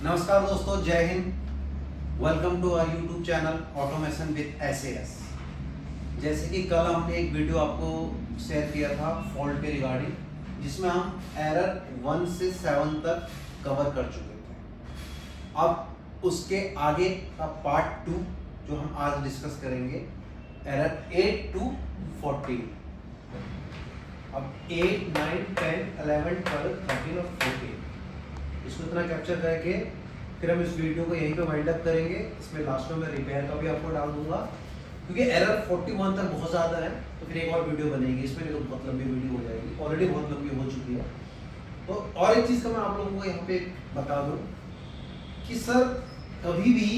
नमस्कार दोस्तों, जय Hind. Welcome to our YouTube channel automation with SAS। जैसे कि कल हमने एक वीडियो आपको शेयर किया था फॉल्ट के रिगार्डिंग, जिसमें हम एरर 1 से 7 तक कवर कर चुके थे। अब उसके आगे का पार्ट 2 जो हम आज डिस्कस करेंगे, एरर 8 to 14। अब 8, 9, 10, 11, 12, 13 और 14 इसको इतना कैप्चर करके फिर हम इस वीडियो को यहीं पे वाइंड अप करेंगे। इसमें लास्ट में मैं रिपेयर का भी आपको डाल दूंगा, क्योंकि एरर 41 तक बहुत ज़्यादा है, तो फिर एक और वीडियो बनेगी इसमें, तो बहुत लंबी वीडियो हो जाएगी, ऑलरेडी बहुत लंबी हो चुकी है। तो और एक चीज़ का मैं आप लोगों को यहाँ पे बता दूँ कि सर कभी भी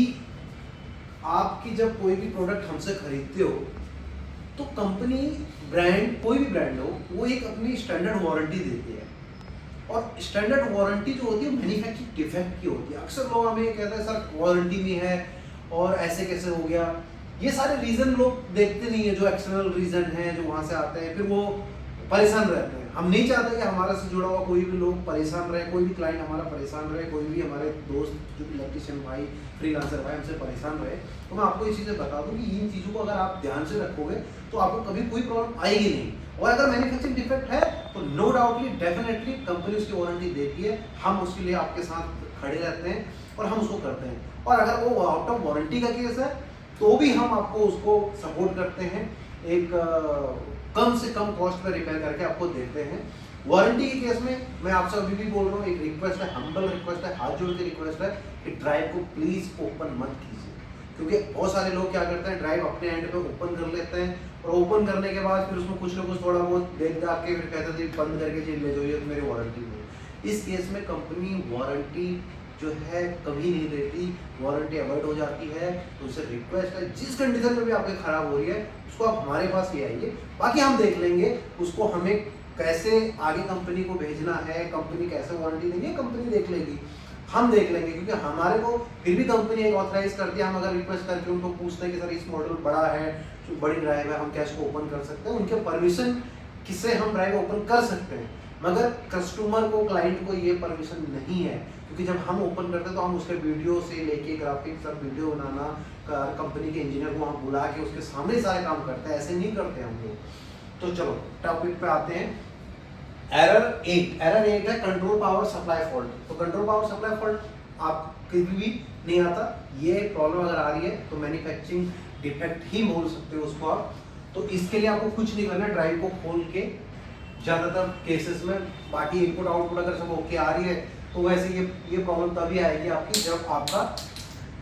आपकी जब कोई भी प्रोडक्ट हमसे खरीदते हो तो कंपनी, ब्रांड, कोई भी ब्रांड हो, वो एक अपनी स्टैंडर्ड वारंटी देती है। और स्टैंडर्ड वारंटी जो होती है मैन्युफैक्चरिंग डिफेक्ट की होती है। अक्सर लोग हमें कहते हैं सर वारंटी में है और ऐसे कैसे हो गया। ये सारे रीज़न लोग देखते नहीं है, जो एक्सटर्नल रीज़न है जो वहाँ से आते हैं, फिर वो परेशान रहते हैं। हम नहीं चाहते कि हमारे से जुड़ा हुआ कोई भी लोग परेशान रहे, कोई भी क्लाइंट हमारा परेशान रहे, कोई भी हमारे दोस्त जो इलेक्ट्रिशियन भाई, फ्रीलांसर भाई हमसे परेशान रहे। तो मैं आपको ये चीज़ें बता दूँ कि इन चीज़ों को अगर आप ध्यान से रखोगे तो आपको कभी कोई प्रॉब्लम आएगी नहीं। और अगर मैन्युफैक्चरिंग डिफेक्ट है तो नो डाउटली डेफिनेटली कंपनी उसकी वारंटी देती है, हम उसके लिए आपके साथ खड़े रहते हैं और हम उसको करते हैं। और अगर वो आउट ऑफ वारंटी का केस है तो भी हम आपको उसको सपोर्ट करते हैं, एक कम से कम कॉस्ट में रिपेयर करके आपको देते हैं। वारंटी के केस में मैं आपसे अभी भी बोल रहा हूँ, एक रिक्वेस्ट है, हम्बल रिक्वेस्ट है, हाथ जोड़ के रिक्वेस्ट है कि ड्राइव को प्लीज ओपन मत कीजिए। क्योंकि बहुत सारे लोग क्या करते हैं, ड्राइव अपने एंड पे ओपन कर लेते हैं और ओपन करने के बाद फिर उसमें कुछ ना कुछ थोड़ा बहुत देख दाख के फिर कहते थे बंद करके चीज ले जाइए, तो मेरी वारंटी में। इस केस में कंपनी वारंटी जो है कभी नहीं देती, वारंटी अवॉइड हो जाती है। तो उससे रिक्वेस्ट है, जिस कंडीशन में भी आपके खराब हो रही है उसको आप हमारे पास ले आइए, बाकी हम देख लेंगे उसको हमें कैसे आगे कंपनी को भेजना है, कंपनी कैसे वारंटी देंगे, कंपनी देख लेगी, हम देख लेंगे। क्योंकि हमारे को फिर भी कंपनी एक ऑथराइज करती है, हम अगर रिक्वेस्ट करके उनको पूछते हैं कि सर इस मॉडल बड़ा है, जो बड़ी ड्राइव है, हम क्या इसको ओपन कर सकते हैं, उनके परमिशन किससे हम ड्राइव ओपन कर सकते हैं। मगर कस्टमर को, क्लाइंट को ये परमिशन नहीं है, क्योंकि जब हम ओपन करते हैं तो हम उसके वीडियो से लेके ग्राफिक्स सब वीडियो बनाना, कंपनी के इंजीनियर को हम बुला के उसके सामने सारे काम करते हैं, ऐसे नहीं करते हम लोग। तो चलो टॉपिक पे आते हैं। एरर 8 है कंट्रोल पावर सप्लाई फॉल्ट। तो कंट्रोल पावर सप्लाई फॉल्ट आप कभी भी नहीं आता, ये प्रॉब्लम अगर आ रही है तो मैन्युफैक्चरिंग डिफेक्ट ही बोल सकते हो उसको आप। तो इसके लिए आपको कुछ नहीं करना है, ड्राइव को खोल के ज़्यादातर केसेस में, बाकी इनपुट आउटपुट अगर सब ओके आ रही है तो वैसे ये प्रॉब्लम तभी आएगी आपकी जब आपका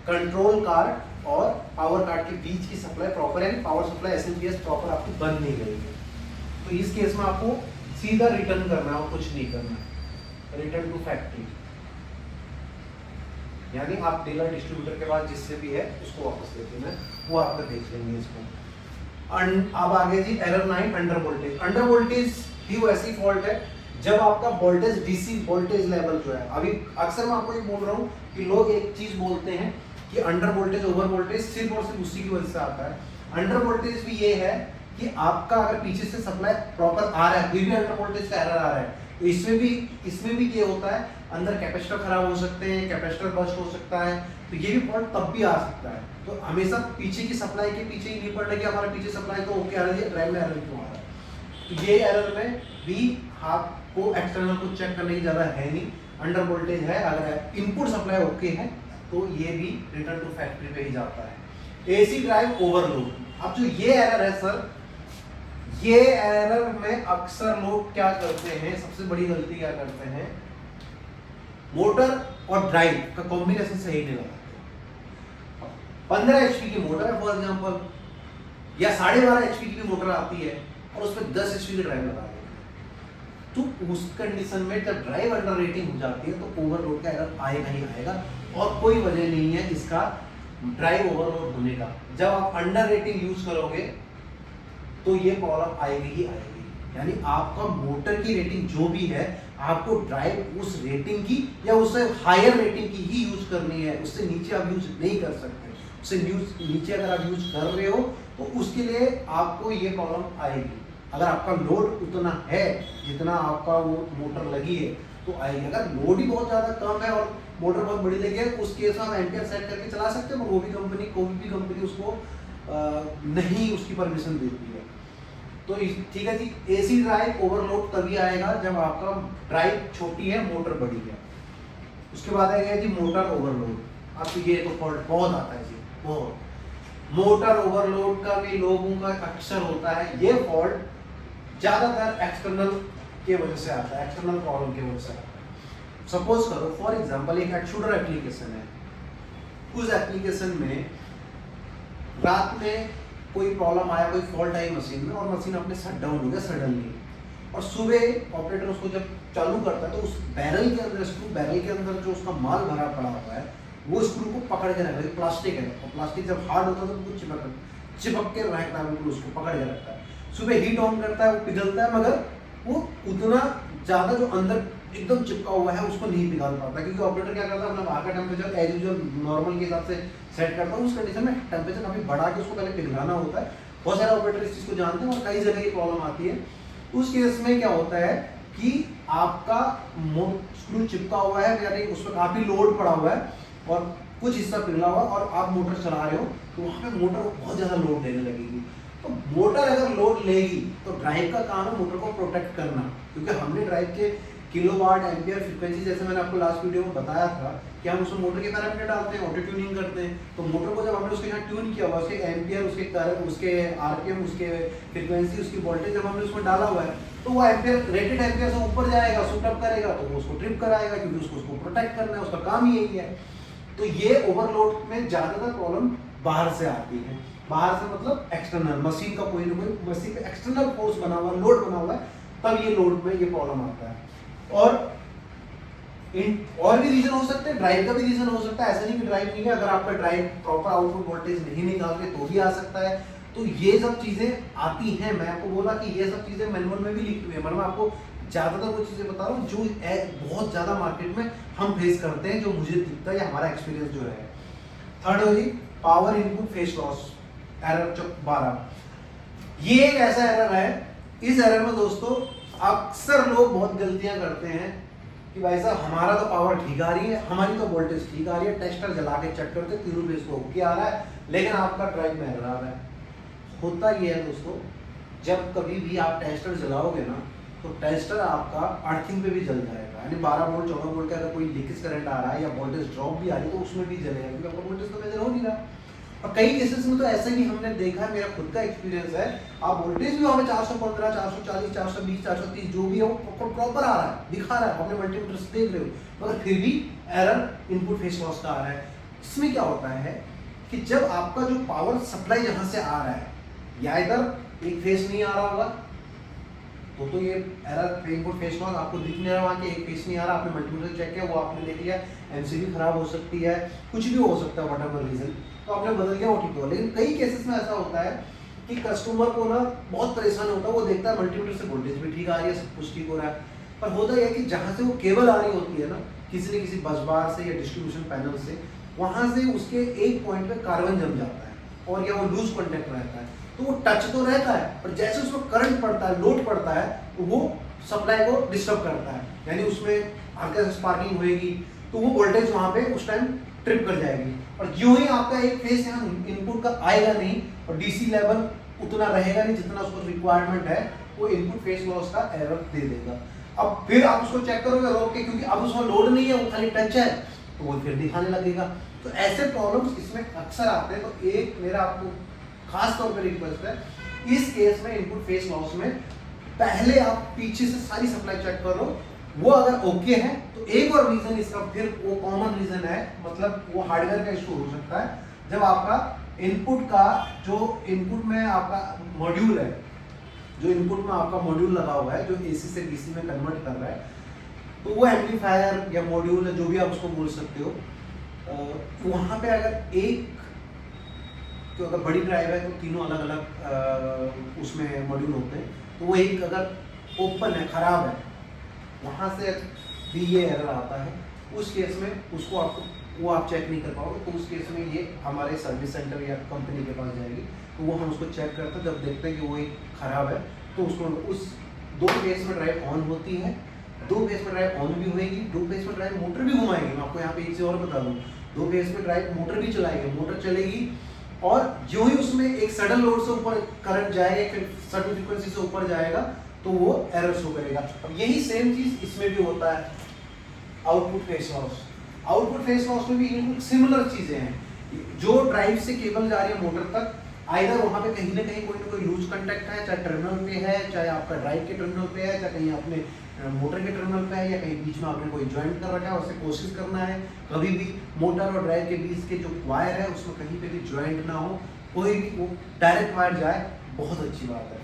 कंट्रोल कार्ड और पावर कार्ड के बीच की सप्लाई प्रॉपर है, पावर सप्लाई SMPS प्रॉपर आपकी बंद नहीं गई है। तो इस केस में आपको सीधा रिटर्न करना है और कुछ नहीं करना है, रिटर्न टू फैक्ट्री, यानी आप डीलर डिस्ट्रीब्यूटर के पास जिससे भी है उसको वापस दे देना, वो आपका देख लेंगे इसको। अब आगे जी error 9 under voltage. Under voltage भी वो ऐसी फॉल्ट है जब आपका वोल्टेज DC वोल्टेज लेवल जो है, अभी अक्सर मैं आपको ये बोल रहा हूँ कि लोग एक चीज बोलते हैं कि अंडर वोल्टेज ओवर वोल्टेज सिर्फ और सिर्फ उसी की वजह से आता है। अंडर वोल्टेज भी ये है कि आपका अगर पीछे से सप्लाई प्रॉपर आ रहा है, फिर भी अंडर वोल्टेज का एरर आ रहा है, तो इसमें भी ये होता है, अंदर कैपेसिटर खराब हो सकते हैं, कैपेसिटर बस्ट हो सकता है, तो ये भी फॉल्ट तब भी आ सकता है। तो हमेशा पीछे की सप्लाई के पीछे ही नहीं पड़ना कि हमारे पीछे सप्लाई तो ओके आ रही है, ड्राइव में एरर क्यों आ रहा है। तो ये एरर में भी आपको एक्सटर्नल को चेक करने की ज़्यादा है नहीं, अंडर वोल्टेज है, अगर इनपुट सप्लाई ओके है तो ये भी रिटर्न टू फैक्ट्री पे ही जाता है। AC drive overload. अब जो ये एरर है सर, ये एरर में अक्सर लोग क्या करते हैं, सबसे बड़ी गलती क्या करते हैं, मोटर और ड्राइव का कॉम्बिनेशन सही नहीं लगाते। 15 HP की मोटर है फॉर एग्जांपल, या 12.5 HP की मोटर आती है और उसमें 10 HP की ड्राइव लगा देते हैं, तो उस कंडीशन में जब ड्राइव अंडर रेटिंग हो जाती है तो ओवरलोड का एरर आएगा ही आएगा, और कोई वजह नहीं है इसका ड्राइव ओवरलोड होने का। जब आप अंडर रेटिंग यूज करोगे तो ये प्रॉब्लम आएगी ही आएगी, यानी आपका मोटर की रेटिंग जो भी है आपको ड्राइव उस रेटिंग की या उससे हायर रेटिंग की ही यूज करनी है, उससे नीचे आप यूज नहीं कर सकते। उससे नीचे अगर आप यूज कर रहे हो तो उसके लिए आपको ये प्रॉब्लम आएगी। अगर आपका लोड उतना है जितना आपका वो मोटर लगी है तो आएगी। अगर लोड ही बहुत ज़्यादा कम है और मोटर बहुत बड़ी लगी है, उस केस में आप एम्पियर सेट करके चला सकते हैं, पर वो भी कंपनी, कोई भी कंपनी उसको नहीं उसकी परमिशन देती है। तो ठीक है जी, एसी ड्राइव ओवरलोड तभी आएगा जब आपका ड्राइव छोटी है, मोटर बड़ी है। उसके बाद आएगा जी मोटर ओवरलोड। अब ये तो फॉल्ट बहुत आता है जी, बहुत। मोटर ओवरलोड का भी लोगों का अक्सर होता है, ये फॉल्ट ज्यादातर एक्सटर्नल के वजह से आता है, एक्सटर्नल प्रॉब्लम की वजह से आता है। सपोज करो फॉर एग्जांपल एक एक्सट्रूडर एप्लीकेशन है, उस एप्लीकेशन में रात में कोई प्रॉब्लम आया, कोई फॉल्ट आई मशीन में, और मशीन अपने शट डाउन हो गया सडनली, और सुबह ऑपरेटर उसको जब चालू करता है तो उस बैरल के अंदर, स्क्रू बैरल के अंदर जो उसका माल भरा पड़ा हुआ है, वो स्क्रू को पकड़ के रखता है। प्लास्टिक है, और प्लास्टिक जब हार्ड होता है तो कुछ चिपक के रखता है, बिल्कुल उसको पकड़ के रखता है। सुबह हीट ऑन करता है, वो पिघलता है, मगर वो उतना ज़्यादा जो अंदर एकदम चिपका हुआ है उसको नहीं पिघाल पाता, क्योंकि ऑपरेटर क्या करता है, अपना बाहर का टेम्परेचर एज यूजुअल नॉर्मल के हिसाब से सेट करता है। उस कंडीशन में टेम्परेचर काफ़ी बढ़ा के उसको पहले पिघलाना होता है। बहुत सारे ऑपरेटर इस चीज़ को जानते हैं, और कई जगह ये प्रॉब्लम आती है। उस केस में क्या होता है कि आपका स्क्रू चिपका हुआ है, यानी उस पर काफ़ी लोड पड़ा हुआ है, और कुछ हिस्सा पिघला हुआ, और आप मोटर चला रहे हो तो वहाँ पे मोटर बहुत ज़्यादा लोड लेने लगेगी। तो मोटर अगर लोड लेगी तो ड्राइव का काम है मोटर को प्रोटेक्ट करना, क्योंकि हमने ड्राइव के किलोवाट, एम्पियर, फ्रीक्वेंसी, जैसे मैंने आपको लास्ट वीडियो में बताया था कि हम उसमें मोटर के पैरामीटर डालते हैं, ऑटो ट्यूनिंग करते हैं। तो मोटर को जब हमने उसके यहाँ ट्यून किया हुआ, उसके एम्पियर, उसके करंट, उसके आरपीएम, उसके फ्रीक्वेंसी, उसकी वोल्टेज जब हमने उसमें डाला हुआ है, तो वो एम्पियर, रेटेड एम्पियर से ऊपर जाएगा, शूट अप करेगा, तो वो उसको ट्रिप कराएगा, क्योंकि उसको प्रोटेक्ट करना है, उसका काम ही यही है। तो ये ओवरलोड में ज़्यादातर प्रॉब्लम बाहर से आती है। बाहर से मतलब एक्सटर्नल, मशीन का कोई ना कोई, मशीन पे एक्सटर्नल फोर्स बना हुआ, लोड बना हुआ है, तब ये लोड में ये प्रॉब्लम आता है। और भी रीजन हो सकते हैं, ड्राइव का भी रीजन हो सकता है। ऐसा नहीं कि ड्राइव नहीं है, अगर आपका ड्राइव प्रॉपर आउटपुट वोल्टेज नहीं निकाल रहे तो भी आ सकता है। तो ये सब चीजें आती हैं। मैं आपको बोला कि ये सब चीजें मैनुअल में भी लिखी हुई है, मतलब आपको ज्यादातर वो चीजें बता रहा हूँ जो बहुत ज्यादा मार्केट में हम फेस करते हैं, जो मुझे दिखता है या हमारा एक्सपीरियंस जो है। थर्ड हो जी power input phase loss, error 12। ये एक ऐसा एरर है, इस एरर में दोस्तों अक्सर लोग बहुत गलतियां करते हैं कि भाई साहब हमारा तो पावर ठीक आ रही है, हमारी तो वोल्टेज ठीक आ रही है, टेस्टर जला के चेक करते तीनों फेस को ओके आ रहा है, लेकिन आपका ड्राइव में एरर आ रहा है। होता ये है दोस्तों, जब कभी भी आप टेस्टर जलाओगे ना, तो टेस्टर आपका अर्थिंग पे भी जल जाएगा, यानी 12 वोल्ट 14 वोल्ट का अगर कोई लीकेज करंट आ रहा है या वोल्टेज ड्रॉप भी आ रही है तो उसमें भी जलेगा, क्योंकि आपका वोल्टेज तो मेजर हो नहीं रहा। और कई केसेस में तो ऐसा ही हमने देखा है, मेरा खुद का एक्सपीरियंस है, आप वोल्टेज भी हमें 415, 440, 420, 430 जो भी है वो प्रॉपर आ रहा है, दिखा रहा है, आपने मल्टीमीटर से देख रहे हो, मगर फिर भी एरर इनपुट फेस लॉस का आ रहा है। इसमें क्या होता है कि जब आपका जो पावर सप्लाई जहाँ से आ रहा है, या इधर एक फेस नहीं आ रहा होगा तो ये एरर इनपुट फेस लॉस आपको दिख नहीं रहा, वहाँ के एक फेस नहीं आ रहा, आपने मल्टीमीटर चेक किया, वो आपने देख लिया, एमसीबी खराब हो सकती है, कुछ भी हो सकता है, व्हाटएवर रीजन, तो आपने बदल गया, वो ठीक हो। लेकिन कई केसेस में ऐसा होता है कि कस्टमर को ना बहुत परेशान होता है, वो देखता है मल्टीमीटर से वोल्टेज भी ठीक आ रही है, सब कुछ ठीक हो रहा है, पर होता यह है कि जहाँ से वो केबल आ रही होती है ना, किसी न किसी बस बार से या डिस्ट्रीब्यूशन पैनल से, वहाँ से उसके एक पॉइंट पे कार्बन जम जाता है, और या वो लूज कॉन्टेक्ट रहता है, तो वो टच तो रहता है, पर जैसे उसमें करंट पड़ता है, लोड पड़ता है, तो वो सप्लाई को डिस्टर्ब करता है, यानी उसमें हल्का सा स्पार्किंग होएगी, तो वो वोल्टेज वहाँ पे उस टाइम ट्रिप कर जाएगी, और यूं ही आपका एक फेस यहाँ इनपुट का आएगा नहीं, और डीसी लेवल उतना रहेगा नहीं जितना उसको रिक्वायरमेंट है, वो इनपुट फेस लॉस का एरर दे देगा। अब फिर आप उसको चेक करोगे रोक के, क्योंकि अब उसमें लोड नहीं है, वो खाली टच है, तो वो फिर दिखाने लगेगा। तो ऐसे प्रॉब्लम्स इसमें अक्सर आते हैं। तो एक मेरा आपको खास तौर पर रिक्वेस्ट है, इस केस में इनपुट फेस लॉस में पहले आप पीछे से सारी सप्लाई चेक करो, वो अगर ओके है तो एक और रीजन इसका, फिर वो कॉमन रीजन है, मतलब वो हार्डवेयर का इशू हो सकता है, जब आपका इनपुट का जो इनपुट में आपका मॉड्यूल है, जो इनपुट में आपका मॉड्यूल लगा हुआ है, जो एसी से डीसी में कन्वर्ट कर रहा है, तो वो एम्पलीफायर या मॉड्यूल है, जो भी आप उसको बोल सकते हो, वहाँ पे अगर एक, तो अगर बड़ी ड्राइव है तो तीनों अलग अलग उसमें मॉड्यूल होते हैं, तो वो एक अगर ओपन है, खराब है, वहाँ से भी ये एरर आता है। उस केस में उसको आपको वो आप चेक नहीं कर पाओगे, तो उस केस में ये हमारे सर्विस सेंटर या कंपनी के पास जाएगी, तो वो हम उसको चेक करते हैं। जब देखते हैं कि वो एक खराब है, तो उसको उस 2 केस में ड्राइव ऑन होती है, 2 फेज में ड्राइव ऑन भी होएगी, 2 फेज में ड्राइव मोटर भी घुमाएगी। मैं आपको यहाँ पे एक चीज और बता दूं, 2 फेज में ड्राइव मोटर भी चलाएगी, मोटर चलेगी और जो ही उसमें एक सडन लोड से ऊपर करंट जाएगा, फिर सडन फ्रीक्वेंसी से ऊपर जाएगा तो वो एरर शो करेगा। अब यही सेम चीज इसमें भी होता है, output phase loss. Output phase loss में भी सिमिलर चीजें हैं। जो ड्राइव से केबल जा रही है मोटर तक, आइदर वहां पे कहीं ना कहीं कोई ना कोई लूज कंटेक्ट है, चाहे टर्मिनल पे है, चाहे आपका ड्राइव के टर्मिनल पे है, चाहे कहीं अपने मोटर के टर्मिनल पे है, या कहीं बीच में आपने कोई ज्वाइंट कर रखा है, उससे कोशिश करना है कभी भी मोटर और ड्राइव के बीच के जो वायर है उसमें कहीं पे भी ज्वाइंट ना हो, कोई भी वो डायरेक्ट वायर जाए, बहुत अच्छी बात है।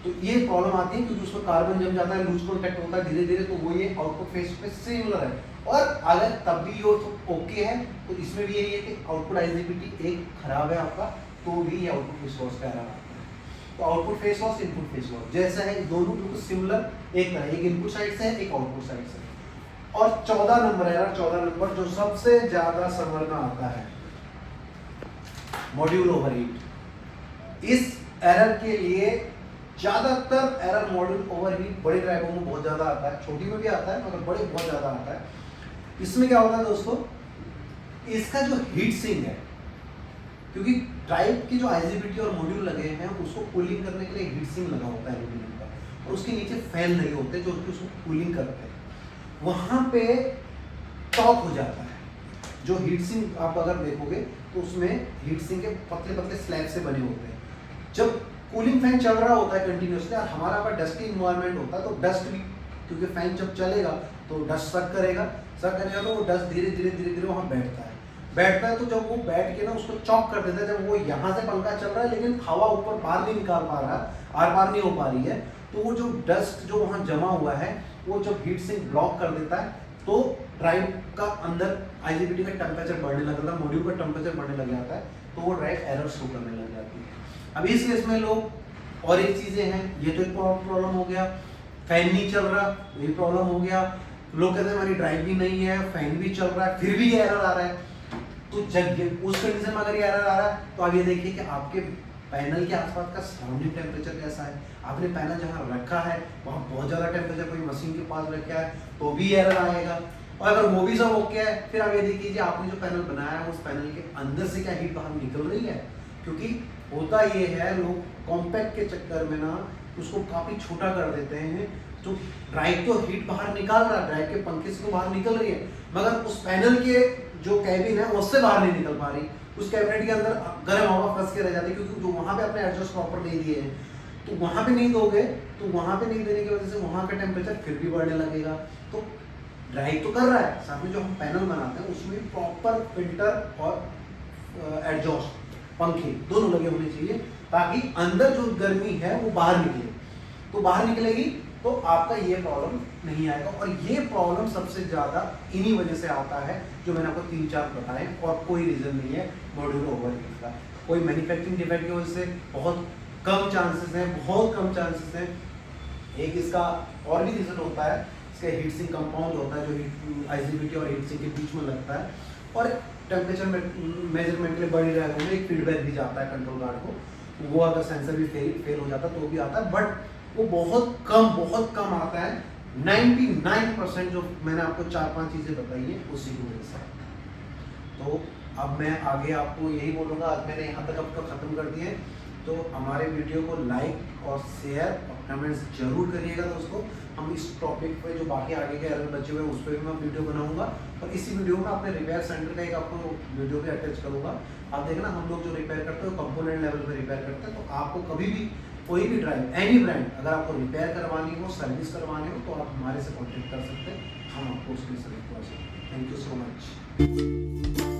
तो ये प्रॉब्लम आती है क्योंकि उसमें कार्बन जम जाता है, लूज कॉन्टैक्ट होता है धीरे धीरे, तो वो ये आउटपुट फेज पे सिमिलर है। और अगर तब भी ये ओके है तो इसमें भी यही है कि आउटपुट आइजेबिलिटी एक खराब है आपका, तो भी ये आउटपुट फेज लॉस कह रहा है। तो output phase loss, input phase loss जैसा है, दोनों बिल्कुल सिमिलर एक तरह, एक इनपुट साइड से है, एक आउटपुट साइड से। और 14 नंबर है यार, 14 नंबर जो सबसे ज्यादा समझ में आता है, मॉड्यूल ओवरहीट। इस एरर के लिए ज्यादातर एरर मॉड्यूल ओवरहीट बड़े ड्राइवों में बहुत ज्यादा आता है, छोटी में भी आता है मगर बड़े बहुत ज्यादा आता है। इसमें क्या होता है दोस्तों, इसका जो हीट सिंक है, क्योंकि ड्राइव की जो आईजीबीटी और मॉड्यूल लगे हैं उसको कूलिंग करने के लिए हीट सिंक लगा होता है एल्यूमिनियम का, और उसके नीचे फैन लगे होते हैं जो उसको कूलिंग करते हैं। वहां पे टॉप हो जाता है। जो हीट सिंक आप अगर देखोगे तो उसमें हीट सिंक के पतले पतले स्लैब से बने होते हैं। जब कूलिंग फैन चल रहा होता है कंटिन्यूसली और हमारा पर डस्टी इन्वायरमेंट होता है, तो डस्ट भी, क्योंकि फैन जब चलेगा तो डस्ट सक करेगा तो वो डस्ट धीरे धीरे वहां बैठता है। तो जब वो बैठ के ना उसको चॉक कर देता है, जब वो यहाँ से पंखा चल रहा है लेकिन हवा ऊपर बाहर नहीं निकाल पा रहा, आर पार नहीं हो पा रही है, तो वो जो डस्ट जो वहाँ जमा हुआ है वो जब हीट सिंक ब्लॉक कर देता है तो ड्राइव का अंदर आईजीबीटी का टेम्परेचर बढ़ने लग जाता है, मॉड्यूल का टेम्परेचर बढ़ने लग जाता है, तो वो ड्राइव एरर शो करने लग जाती है। अब इस केस में लोग और एक चीजें हैं, ये तो एक प्रॉब्लम हो गया, फैन नहीं चल रहा, ये प्रॉब्लम हो गया। लोग कहते हैं हमारी ड्राइव भी नहीं है, फैन भी चल रहा है, फिर भी ये एरर आ रहा है। तो जब उस कंडीशन में अगर ये एरर आ रहा है तो आप ये देखिए कि आपके पैनल के आसपास का सराउंडिंग टेम्परेचर कैसा है। आपने पैनल जहाँ रखा है वहाँ बहुत ज़्यादा टेम्परेचर कोई मशीन के पास रखा है तो भी एरर आएगा। और अगर वो भी सब ओके है, फिर आप ये देखिए आपने जो पैनल बनाया है उस पैनल के अंदर से क्या हीट बाहर निकल रही है, क्योंकि होता ये है लोग कॉम्पैक्ट के चक्कर में ना उसको काफ़ी छोटा कर देते हैं। तो ड्राइव तो हीट बाहर निकाल रहा है, ड्राइव के पंखे से तो बाहर निकल रही है, मगर उस पैनल के जो कैबिन है उससे बाहर नहीं निकल पा रही। उस कैबिनेट के अंदर गर्म हवा फंस के रह जाती है, क्योंकि जो वहाँ पे आपने एडजस्ट प्रॉपर नहीं दिए हैं, तो वहाँ पे नहीं दोगे तो वहाँ पे नहीं देने की वजह से वहाँ का टेम्परेचर फिर भी बढ़ने लगेगा। तो ड्राइव तो कर रहा है, साथ में जो हम पैनल बनाते हैं उसमें प्रॉपर फिल्टर और एडजॉस्ट पंखे दोनों लगे होने चाहिए, ताकि अंदर जो गर्मी है वो बाहर निकले। तो बाहर निकलेगी तो आपका ये प्रॉब्लम नहीं आएगा। और ये प्रॉब्लम सबसे ज़्यादा इन्हीं वजह से आता है जो मैंने आपको 3-4 बताए, और कोई रीज़न नहीं है मॉड्यूल ओवरहीट का। कोई मैन्युफैक्चरिंग डिफेक्ट की वजह से बहुत कम चांसेस हैं। एक इसका और भी रीज़न होता है, इसका हीट सिंक कंपाउंड होता है जो आईजीबीटी और हीट सिंक के बीच में लगता है, और टेम्परेचर मेजरमेंट के लिए बड़ी ड्राइव में एक फीडबैक भी जाता है कंट्रोल गार्ड को, वो अगर सेंसर भी फेल हो जाता तो भी आता है, बट वो बहुत कम आता है। 99% जो मैंने आपको 4-5 चीज़ें बताई है उसी की वजह से। तो अब मैं आगे आपको यही बोलूँगा, आज मैंने यहाँ तक अब तक ख़त्म कर दिए, तो हमारे वीडियो को लाइक और शेयर और कमेंट्स जरूर करिएगा दोस्तों। हम इस टॉपिक पे जो बाकी आगे के एरर बचे हुए हैं उस पर भी मैं वीडियो बनाऊंगा, और इसी वीडियो में अपने रिपेयर सेंटर का एक आपको वीडियो भी अटैच करूँगा। आप देखना हम लोग जो रिपेयर करते हैं कंपोनेंट लेवल पर रिपेयर करते हैं, तो आपको कभी भी कोई भी ड्राइव एनी ब्रांड अगर आपको रिपेयर करवानी हो, सर्विस करवानी हो, तो आप हमारे से कॉन्टेक्ट कर सकते हैं, हम आपको उसकी सर्विस करवा सकते हैं। Thank you so much.